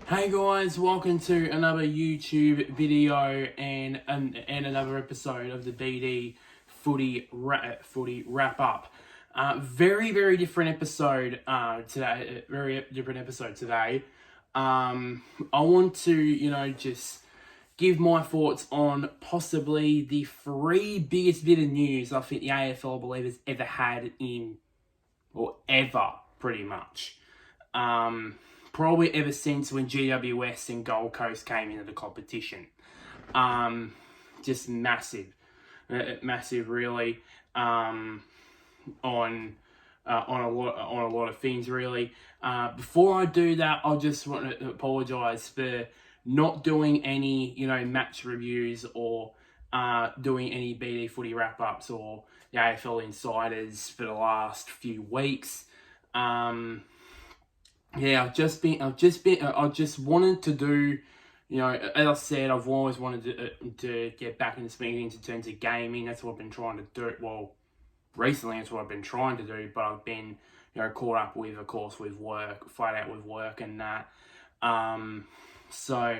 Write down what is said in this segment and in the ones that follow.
Hey guys, welcome to another YouTube video and another episode of the BD Footy Wrap Up. Very different episode today. Very different episode today. I want to just give my thoughts on possibly the three biggest bit of news I think the AFL, I believe, has ever had ever, pretty much. Probably ever since when GWS and Gold Coast came into the competition. Just massive really, on a lot of things really. Before I do that, I just want to apologise for not doing any match reviews or doing any BD Footy Wrap Ups or the AFL Insiders for the last few weeks. Yeah, I just wanted to do, as I said, I've always wanted to get back into swinging in terms of gaming. That's what I've been trying to do. Well, recently that's what I've been trying to do, but I've been, caught up with, of course, with work, flat out with work and that. So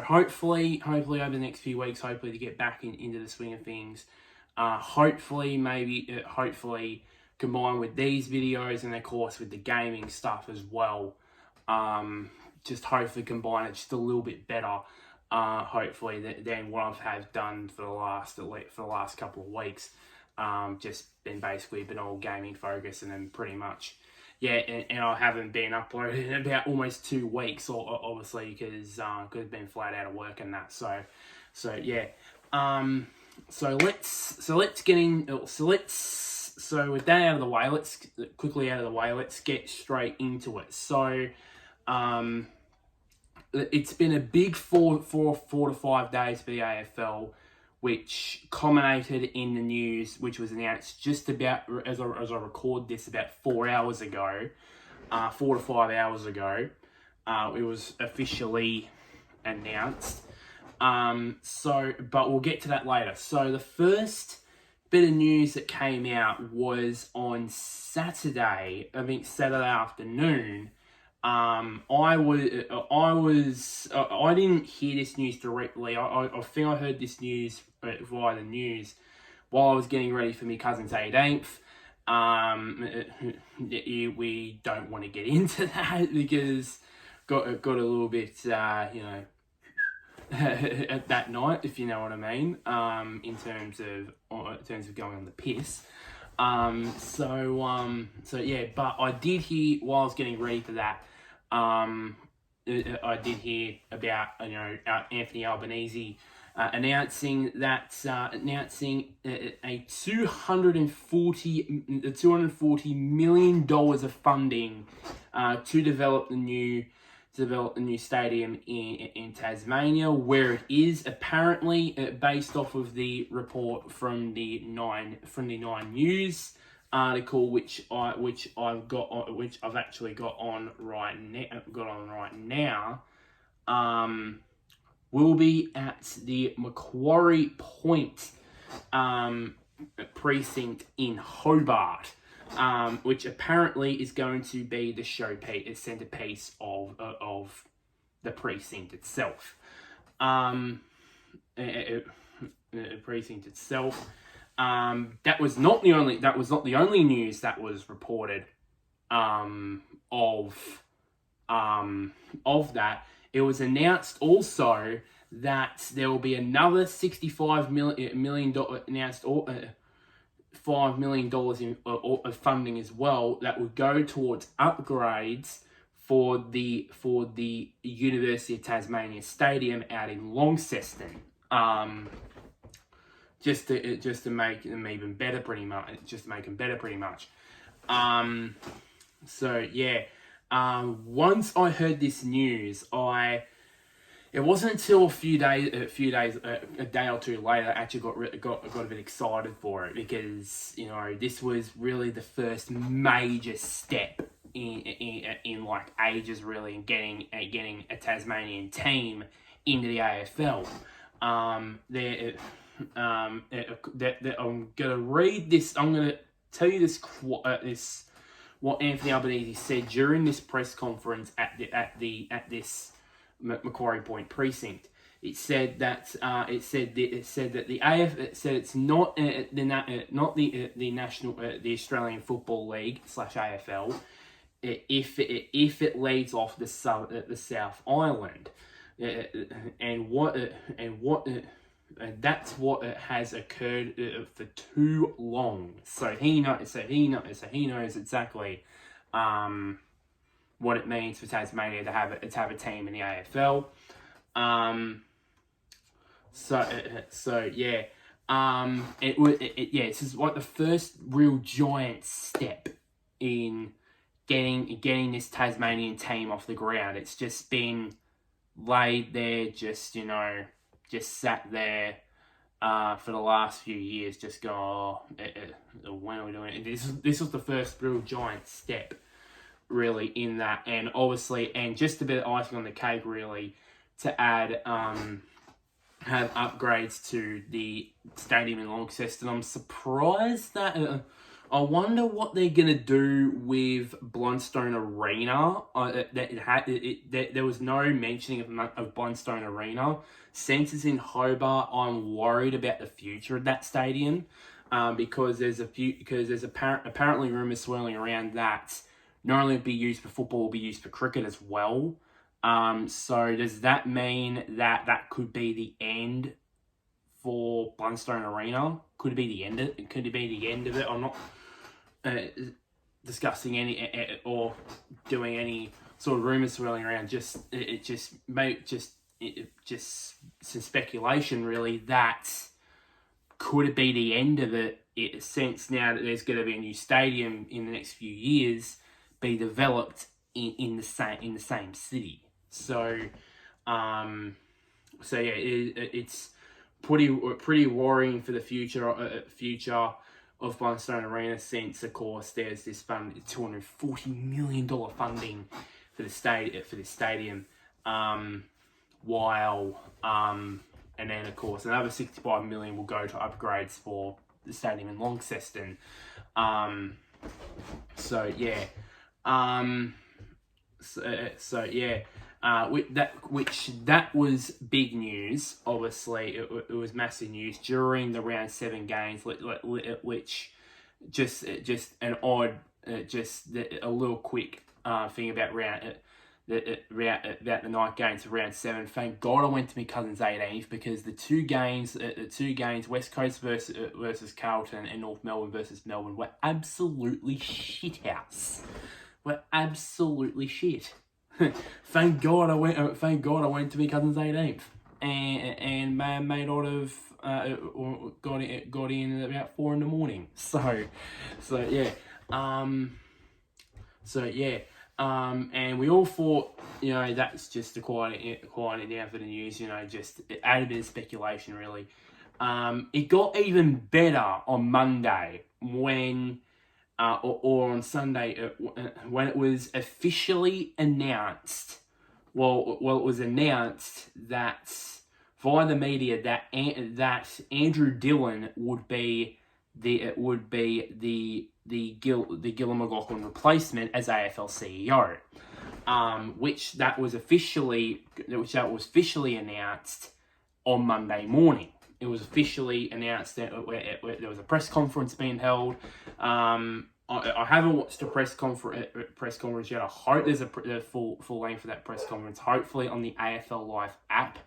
hopefully over the next few weeks, hopefully to get back into the swing of things. Hopefully combined with these videos and of course with the gaming stuff as well. Just hopefully combine it just a little bit better. Hopefully than what I've done for the last couple of weeks. Just been all gaming focused, and then pretty much, and I haven't been uploading in about almost 2 weeks, obviously because I've been flat out of work and that. So with that out of the way, let's get straight into it. So, it's been a big 4 to 5 days for the AFL, which culminated in the news, which was announced just about, as I record this, about 4 hours ago, 4 to 5 hours ago. It was officially announced. But we'll get to that later. So the first bit of news that came out was on Saturday afternoon. I didn't hear this news directly. I think I heard this news via the news while I was getting ready for my cousin's 18th. We don't want to get into that because got a little bit, at that night, if you know what I mean, in terms of going on the piss. But I did hear while I was getting ready for that, I did hear about Anthony Albanese announcing a $240 million of funding to develop the new stadium in Tasmania, where it is apparently based off of the report from the Nine News article, which I've actually got on right now. Will be at the Macquarie Point precinct in Hobart. Which apparently is going to be the centerpiece of the precinct itself. Precinct itself. That was not the only news that was reported of that. It was announced also that there will be another $65 million announced. $5 million of funding as well that would go towards upgrades for the University of Tasmania Stadium out in Launceston, just to make them even better, pretty much. Once I heard this news, it wasn't until a day or two later, I actually got a bit excited for it, because this was really the first major step in like ages, really, in getting a Tasmanian team into the AFL. I'm gonna read this. I'm gonna tell you this what Anthony Albanese said during this press conference at this Macquarie Point precinct. It said that it's not the national the Australian Football League / AFL if it leads off the South Island, and that's what has occurred for too long. So he knows exactly what it means for Tasmania to have a team in the AFL. This is like the first real giant step in getting this Tasmanian team off the ground. It's just been laid there, just sat there for the last few years, just go, when are we doing it? This was the first real giant step, really, in that, and obviously, and just a bit of icing on the cake, really, to add, have upgrades to the stadium in Launceston. I'm surprised that, I wonder what they're gonna do with Blundstone Arena. There was no mentioning of Blundstone Arena. Since it's in Hobart, I'm worried about the future of that stadium, because there's apparently rumours swirling around that not only be used for football, will be used for cricket as well. So does that mean that could be the end for Blundstone Arena? Could it be the end of it? I'm not discussing any or doing any sort of rumours swirling around. Just some speculation, really, that could it be the end of it, since now that there's going to be a new stadium in the next few years be developed in the same city. So it's pretty worrying for the future of Blundstone Arena, since, of course, there's this $240 million funding for this stadium, and then, of course, another $65 million will go to upgrades for the stadium in Launceston. That was big news. Obviously, it was massive news during the round 7 games, which just an odd, a little quick thing about about the night games of round 7. Thank God I went to my cousin's 18th, because the two games, West Coast versus Carlton and North Melbourne versus Melbourne, were absolutely shithouse. Were absolutely shit. Thank God I went to my cousin's 18th, and may not have got in at about 4 a.m. And we all thought, that's just to quiet it down for the news, just add a bit of speculation, really. It got even better on Monday when, or on Sunday, when it was officially announced. Well, it was announced that via the media that Andrew Dillon would be the Gillon McLachlan replacement as AFL CEO, which was officially announced on Monday morning. It was officially announced that there was a press conference being held. I haven't watched the press conference yet. I hope there's a full length for that press conference. Hopefully on the AFL Live app.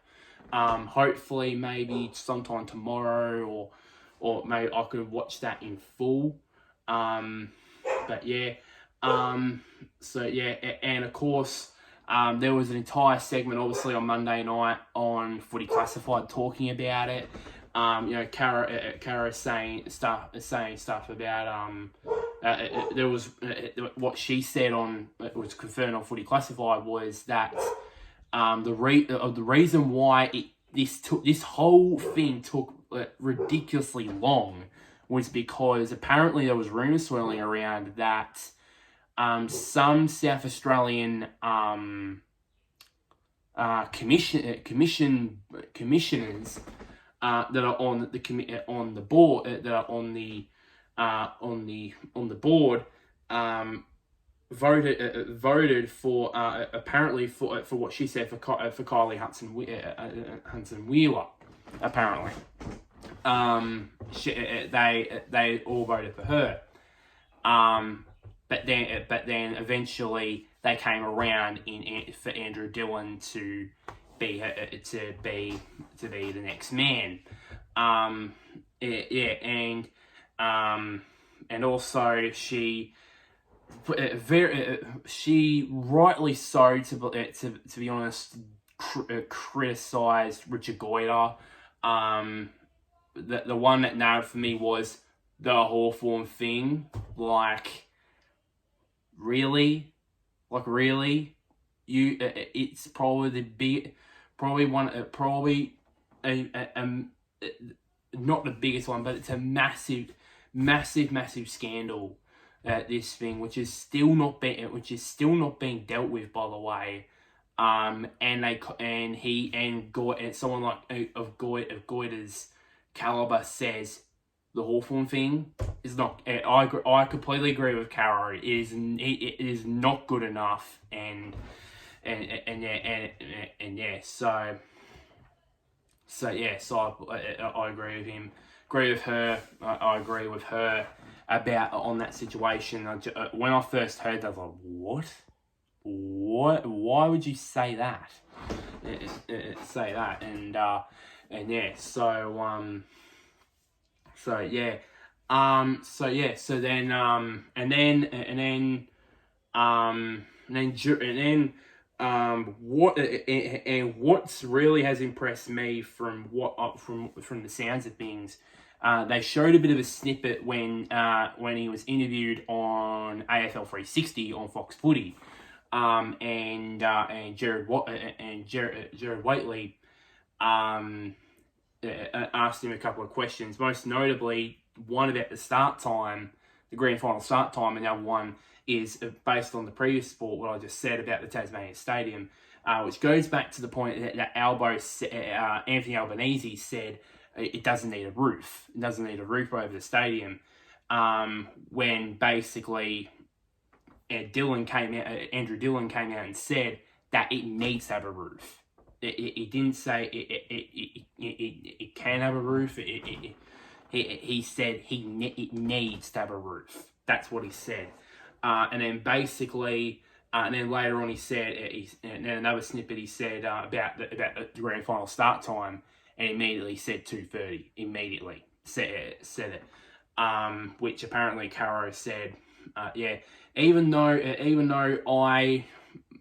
Hopefully maybe sometime tomorrow, or maybe I could watch that in full. And of course, there was an entire segment, obviously, on Monday night on Footy Classified talking about it. Cara saying stuff about there was what she said on, it was confirmed on Footy Classified, was that the reason why this whole thing took ridiculously long was because apparently there was rumours swirling around that some South Australian commissioners that are on the board voted for apparently for what she said for Kylie Hudson Wheeler. Apparently, they all voted for her. But then eventually they came around for Andrew Dillon to be the next man. And also she rightly so, to be honest, criticised Richard Goyder. The one that nailed for me was the Hawthorn thing. Really, it's probably not the biggest one, but it's a massive scandal. This thing, which is still not being dealt with, by the way. And someone like of Goyder's caliber says the Hawthorn thing is not. I completely agree with Caro. It is not good enough, and yeah. So I agree with him. Agree with her. I agree with her about on that situation. When I first heard that, I was like, what? Why would you say that? Say that, and yeah. So what's really has impressed me from the sounds of things, they showed a bit of a snippet when he was interviewed on AFL 360 on Fox Footy, and Jared Waitley asked him a couple of questions, most notably one about the start time, the grand final start time, and the other one is based on the previous sport, what I just said about the Tasmania Stadium, which goes back to the point that Anthony Albanese said it doesn't need a roof. It doesn't need a roof over the stadium. When basically Andrew Dillon came out and said that it needs to have a roof. It didn't say it can have a roof. He said it needs to have a roof. That's what he said. And then basically, and then later on he said, and then another snippet he said about the grand final start time, and immediately said 2:30. Immediately said it, which apparently Caro said, yeah. Even though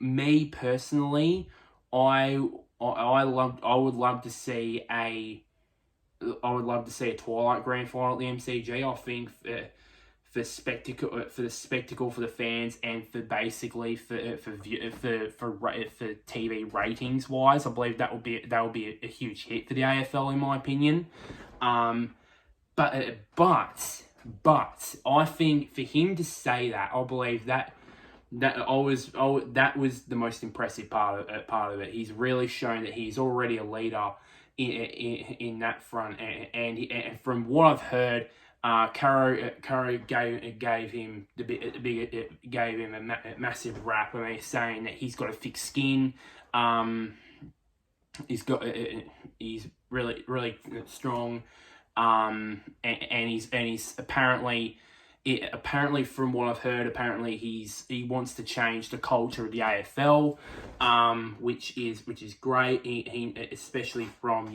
me personally, I would love to see a Twilight grand final at the MCG. I think for the spectacle for the fans, and for basically for TV ratings wise, I believe that would be a huge hit for the AFL, in my opinion. But I think for him to say that, I believe that was the most impressive part of it. He's really shown that he's already a leader in that front, and from what I've heard, Caro gave him a massive rap. I mean, saying that he's got a thick skin. He's really strong. And he's apparently from what I've heard, he wants to change the culture of the AFL, which is great. He especially from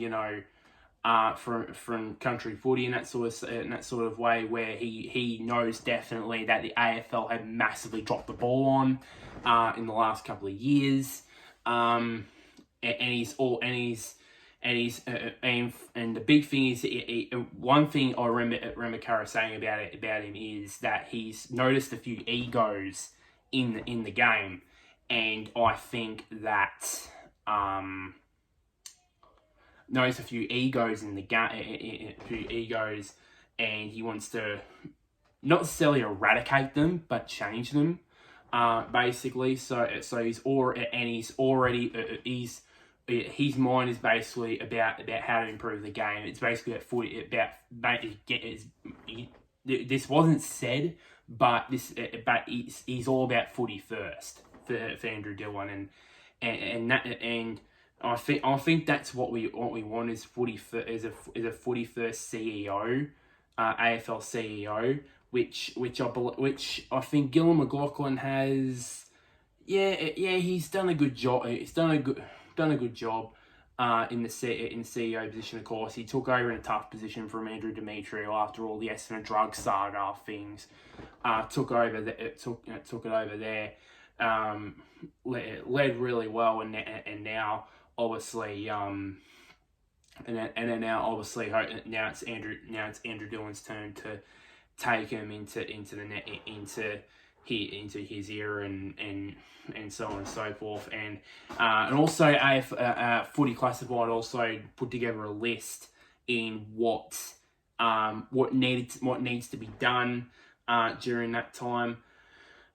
from country footy and that sort of way, where he knows definitely that the AFL had massively dropped the ball on in the last couple of years, and the big thing is, one thing I remember Caro saying about him is that he's noticed a few egos in the game, and I think that noticed a few egos in the game, and he wants to not necessarily eradicate them, but change them, basically. So his mind is basically about how to improve the game. It's basically about footy. This wasn't said, but he's all about footy first for Andrew Dillon, and I think that's what we want is is a footy first CEO, AFL CEO, which I think Gillon McLachlan has. Yeah, he's done a good job. He's done a good job in the CEO position. Of course, he took over in a tough position from Andrew Demetriou after all the Essendon drug saga things. Took it over there. Led really well, and now obviously now it's Andrew Dillon's turn to take him into his era and so on and so forth, and also Footy Classified also put together a list in what needs to be done during that time.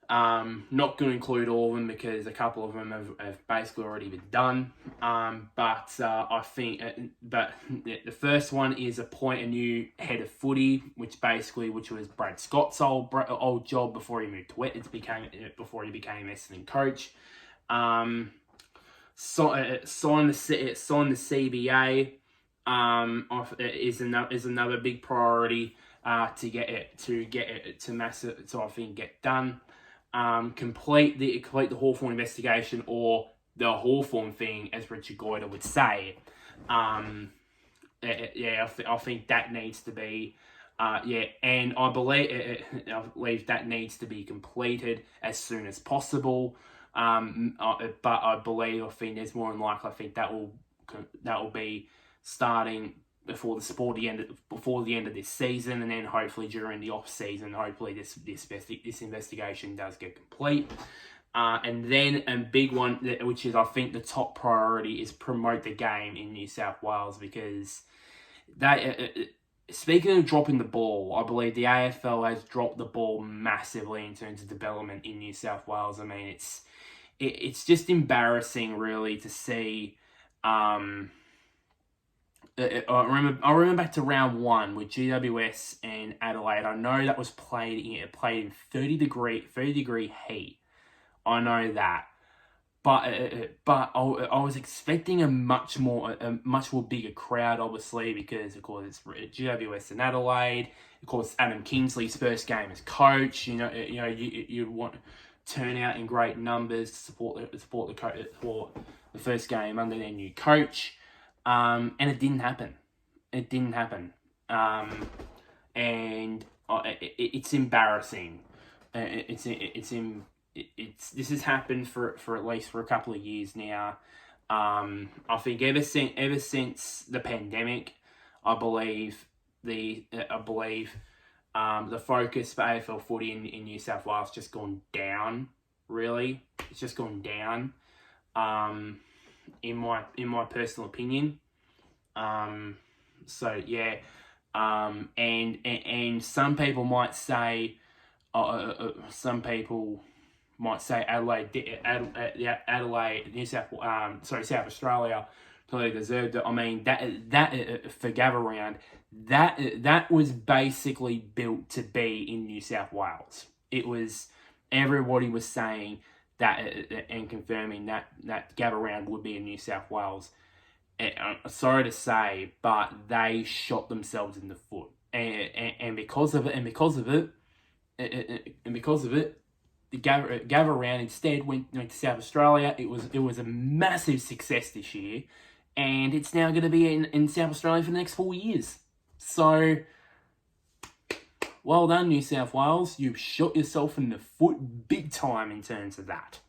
Not going to include all of them because a couple of them have basically already been done. But I think, the first one is appoint a new head of footy, which was Brad Scott's old job before he moved to before he became Essendon coach. Sign the CBA. Is another big priority to get done. Complete the Hawthorn investigation, or the Hawthorn thing, as Richard Goyder would say. I think that needs to be, and I believe that needs to be completed as soon as possible. But I think there's more than likely, I think that will be starting before the end of this season, and then hopefully during the off season, hopefully this investigation does get complete. And then a big one, which is I think the top priority, is promote the game in New South Wales, because speaking of dropping the ball, I believe the AFL has dropped the ball massively in terms of development in New South Wales. I mean, it's just embarrassing, really, to see. I remember back to round 1 with GWS and Adelaide. I know that was played in 30 degree heat. I know that, but I was expecting a much more bigger crowd, obviously, because of course it's GWS and Adelaide. Of course, Adam Kingsley's first game as coach. You'd want to turn out in great numbers to support the first game under their new coach. And it didn't happen. And it's embarrassing. This has happened for at least a couple of years now. I think ever since the pandemic, I believe the focus for AFL footy in New South Wales just gone down. Really, it's just gone down. In my personal opinion. And some people might say, Adelaide, South Australia totally deserved it. I mean, that for Gather Round, that was basically built to be in New South Wales. It was, everybody was saying that and confirming that Gather Round would be in New South Wales. Sorry to say, but they shot themselves in the foot, and because of it, the Gather Round instead went to South Australia. It was a massive success this year, and it's now going to be in South Australia for the next 4 years. So, well done, New South Wales. You've shot yourself in the foot big time in terms of that.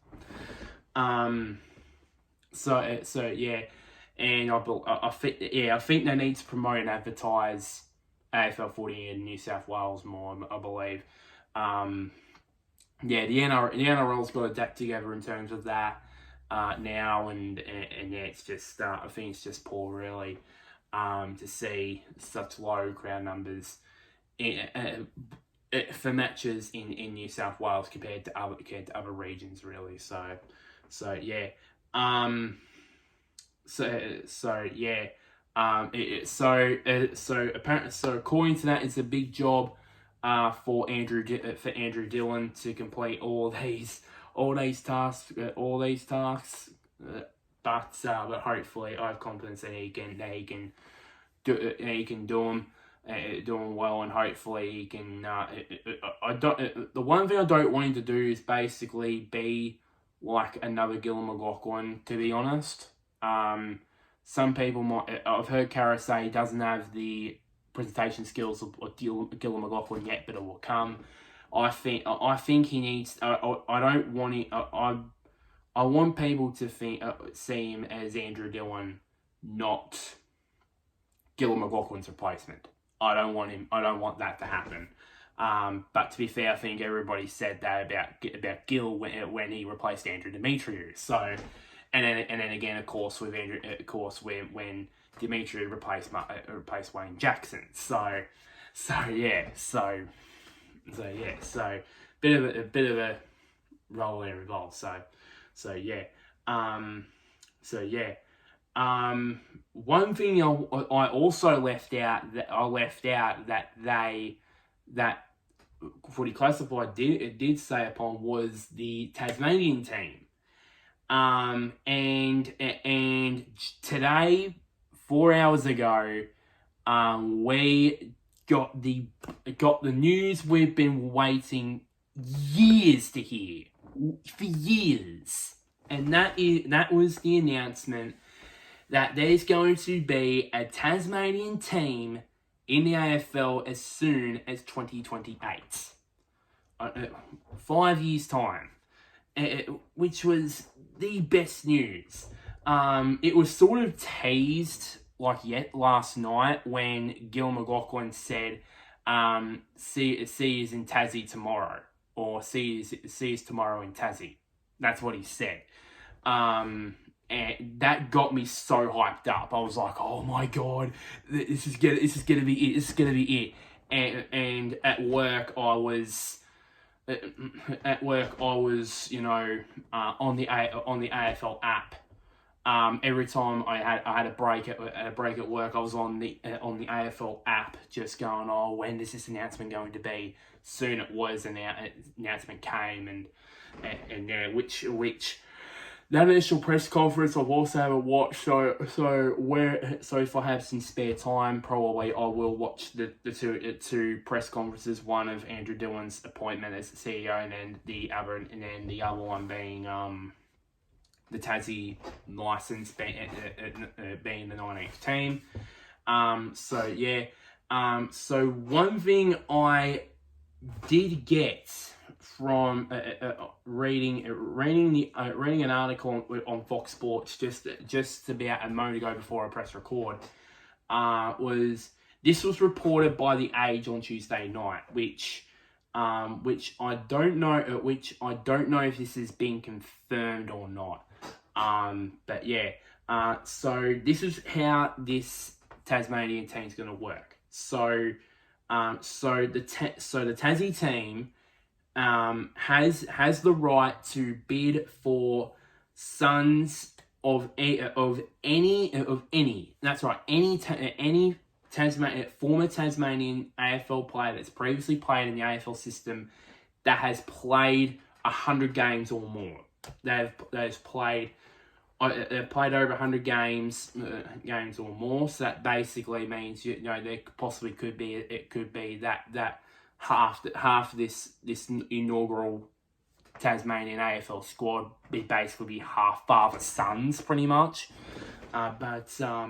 And I think they need to promote and advertise AFL footy in New South Wales more, I believe. The NRL's got to adapt together in terms of that now, and it's just I think it's just poor, really, to see such low crowd numbers for matches in New South Wales compared to other regions, really. So apparently, according to that, it's a big job for Andrew Dillon to complete all these tasks. But hopefully, I have confidence that he can do them well, and hopefully he can. The one thing I don't want him to do is basically be like another Gillon McLachlan. To be honest, some people might. I've heard Kara say he doesn't have the presentation skills of Gillon McLachlan yet, but it will come. I think he needs. I don't want it. I want people to see him as Andrew Dillon, not Gillon McLachlan's replacement. I don't want that to happen. But to be fair, I think everybody said that about Gill when he replaced Andrew Demetriou. So, and then again, of course, when Demetriou replaced Wayne Jackson. So bit of a role there involved. One thing I also left out that Footy Classified did say upon was the Tasmanian team. And today, 4 hours ago, we got the news we've been waiting years to hear, for years, and that was the announcement that there's going to be a Tasmanian team in the AFL as soon as 2028. 5 years' time. Which was the best news. It was sort of teased last night when Gillon McLachlan said, see you in Tassie tomorrow. Or see you tomorrow in Tassie. That's what he said. And that got me so hyped up. I was like, "Oh my god, this is gonna be it. This is gonna be it." And at work, I was, on the AFL app. Every time I had a break at work, I was on the AFL app, just going, "Oh, when is this announcement going to be?" Soon it was, and the announcement came, and which that initial press conference I've also haven't watched. So if I have some spare time, probably I will watch the two press conferences. One of Andrew Dillon's appointment as the CEO, and then the other one being the Tassie license being the 19th team. So one thing I did get from reading an article on Fox Sports just about a moment ago before I press record, was reported by The Age on Tuesday night, which I don't know if this has been confirmed or not. But yeah, so this is how this Tasmanian team is going to work. So the Tassie team has the right to bid for sons of any. That's right, any former Tasmanian AFL player that's previously played in the AFL system that has played 100 games or more. They've played over 100 games or more. So that basically means there possibly could be that half this inaugural Tasmanian AFL squad basically be half father sons, pretty much. That's I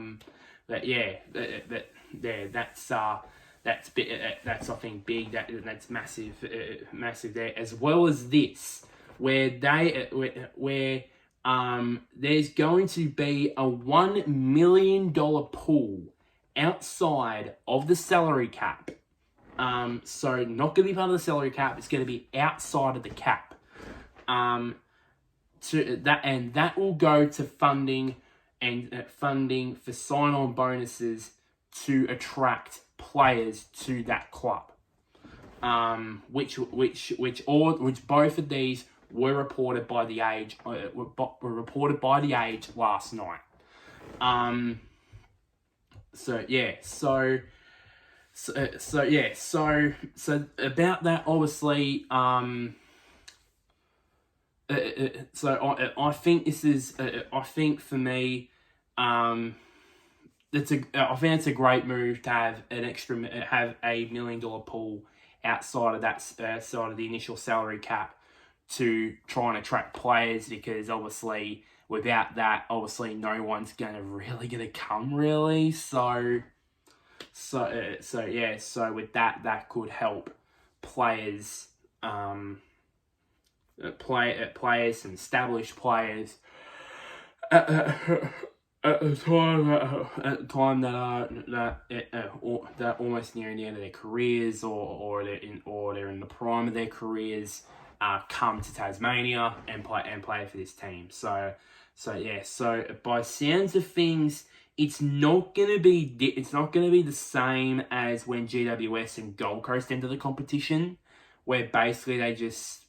think big. That's massive there, as well as this, where there's going to be a $1 million pool outside of the salary cap. So not going to be part of the salary cap. It's going to be outside of the cap. That will go to funding for sign-on bonuses to attract players to that club. Which both of these were reported by The Age. Last night. So about that, obviously, I think this is, I think for me, I think it's a great move to have have a $1 million pool outside of that, side of the initial salary cap to try and attract players, because obviously without that, obviously no one's really gonna come really. So with that could help players, players and established players at the time that are that almost nearing the end of their careers, or they're in the prime of their careers, come to Tasmania and play for this team. So by sounds of things, it's not gonna be the same as when GWS and Gold Coast entered the competition, where basically they just,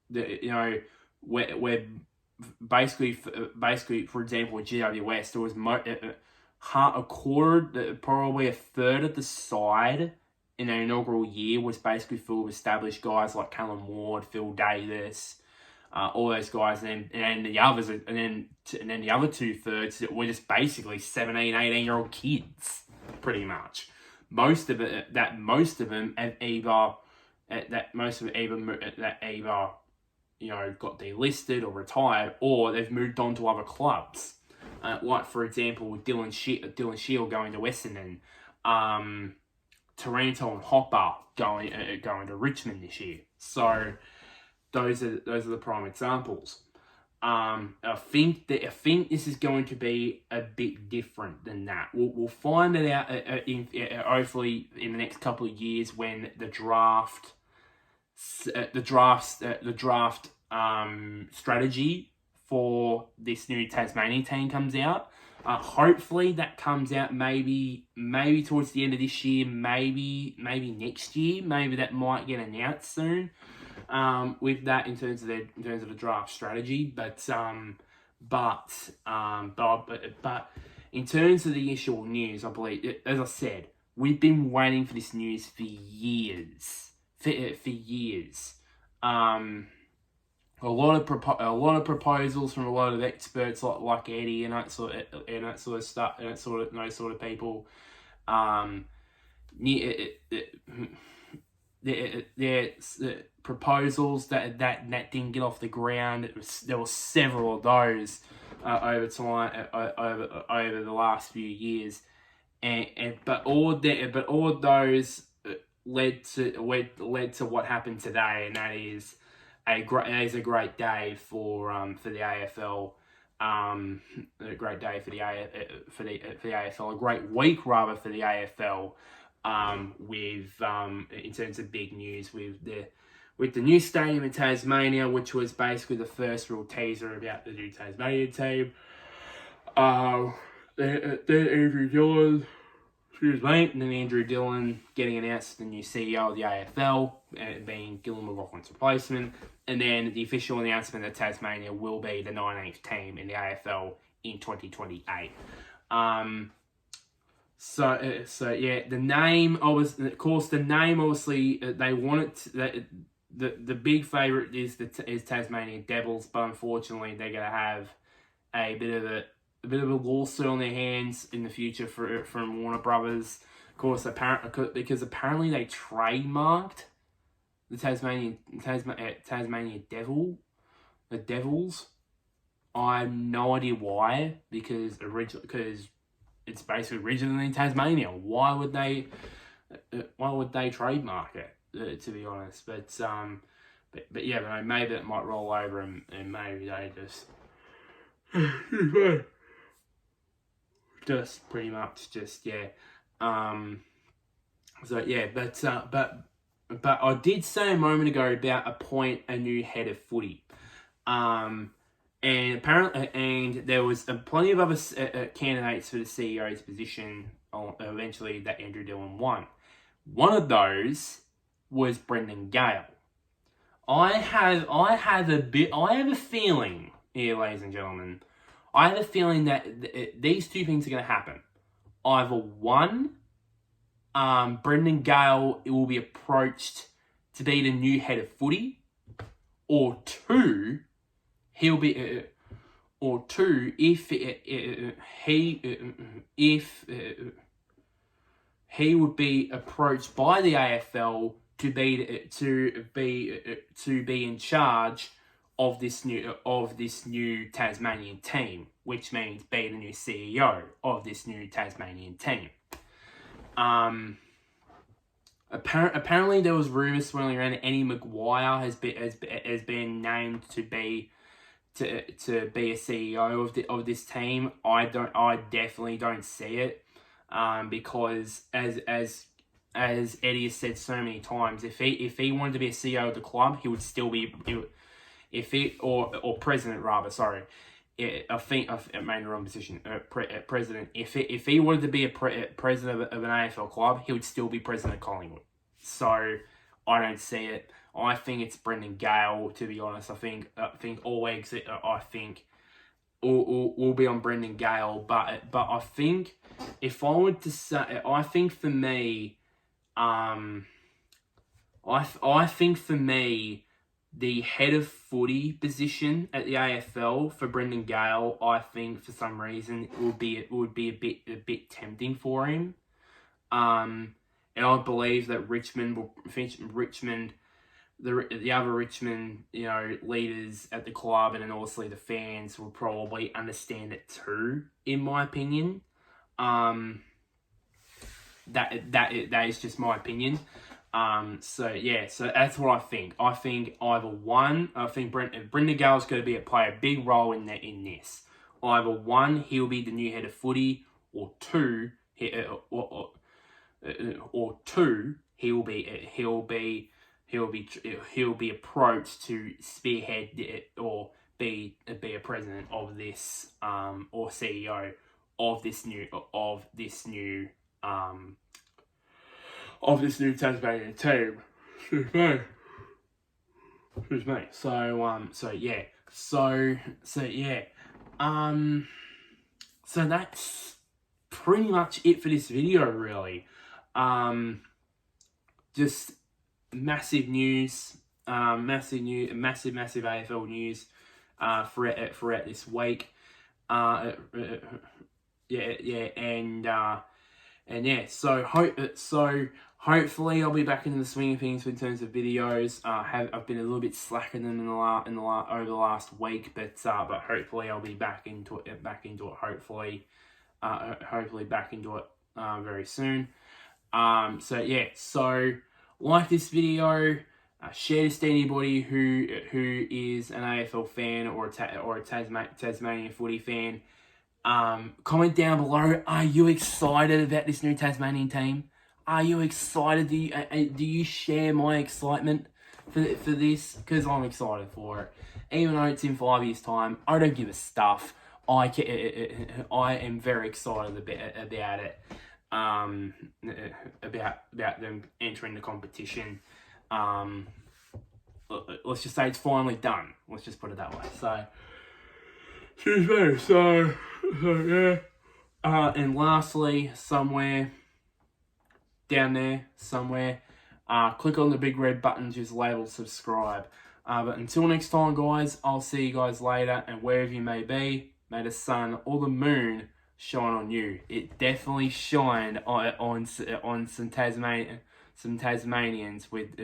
where basically, for example, with GWS, there was a quarter, probably a third of the side in their inaugural year was basically full of established guys like Callum Ward, Phil Davis, all those guys, and then the others, and then the other 2/3 were just basically 17, 18-year-old kids, pretty much. Most of them have either got delisted or retired, or they've moved on to other clubs. Like for example, with Dillon Shield going to Essendon, Taranto and Hopper going to Richmond this year. So those are the prime examples. I think this is going to be a bit different than that. We'll find it out hopefully in the next couple of years when the draft strategy for this new Tasmanian team comes out. Hopefully that comes out maybe towards the end of this year, maybe next year. Maybe that might get announced soon. With that in terms of the draft strategy, but in terms of the initial news, I believe, as I said, we've been waiting for this news for years. For years. A lot of proposals from a lot of experts like Eddie and that sort of stuff, and those sort of people. Proposals that didn't get off the ground. There were several of those over time, over the last few years, but all of those led to what happened today, and that is a great day for the AFL. A great day for the AFL. A great week rather for the AFL. In terms of big news with the new stadium in Tasmania, which was basically the first real teaser about the new Tasmanian team. Andrew Dillon, and then Andrew Dillon getting announced as the new CEO of the AFL, being Gillon McLaughlin's replacement, and then the official announcement that Tasmania will be the 19th team in the AFL in 2028. The name, obviously, they want it. The big favourite is Tasmania Devils, but unfortunately they're going to have a bit of a lawsuit on their hands in the future from Warner Brothers. Of course, because apparently they trademarked the Tasmania the Devils. I have no idea why, because it's basically originally in Tasmania. Why would they trademark it? To be honest, but yeah, maybe it might roll over and maybe they just pretty much but I did say a moment ago about appoint a new head of footy, and there was plenty of other candidates for the CEO's position. Eventually, that Andrew Dillon won. One of those was Brendan Gale. I have a feeling here, ladies and gentlemen. I have a feeling that these two things are going to happen. Either one, Brendan Gale will be approached to be the new head of footy, or two, he'll be, or two, if he would be approached by the AFL to be in charge of this new Tasmanian team, which means be the new CEO of this new Tasmanian team. Apparently there was rumours swirling around that Eddie Maguire has been named to be a CEO of this team. I definitely don't see it, because as Eddie has said so many times, if he wanted to be a CEO of the club, he would still be, or president rather. Sorry, I think I made the wrong position. President. If he wanted to be a president of an AFL club, he would still be president of Collingwood. So I don't see it. I think it's Brendan Gale, to be honest. I think all eggs, I think, will be on Brendan Gale. But I think if I were to say, I think for me, I think for me, the head of footy position at the AFL for Brendan Gale, I think for some reason it would be a bit tempting for him. And I believe that the other Richmond, leaders at the club, and then obviously the fans will probably understand it too, in my opinion. That is just my opinion. So that's what I think. I think either one, Brendan Gale's going to play a big role in this. Either one, he'll be the new head of footy, or two, he'll be approached to spearhead or be a president of this, or CEO of this new Tasmanian team. Excuse me. So that's pretty much it for this video, really. Just massive news, massive AFL news throughout this week. So hopefully I'll be back into the swing of things in terms of videos. I've been a little bit slacking them over the last week, but hopefully I'll be back into it. Hopefully back into it very soon. So like this video, share this to anybody who is an AFL fan or a Tasmanian footy fan. Comment down below, are you excited about this new Tasmanian team? Are you excited? Do you share my excitement for this? Because I'm excited for it. Even though it's in 5 years' time, I don't give a stuff. I am very excited about it. About them entering the competition. Let's just say it's finally done. Let's just put it that way. So, excuse me. So yeah. And lastly, somewhere down there, click on the big red button just labeled subscribe. But until next time, guys, I'll see you guys later, and wherever you may be, may the sun or the moon shine on you. It definitely shined on some Tasmanians with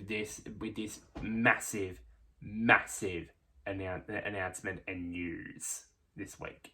this massive announcement and news this week.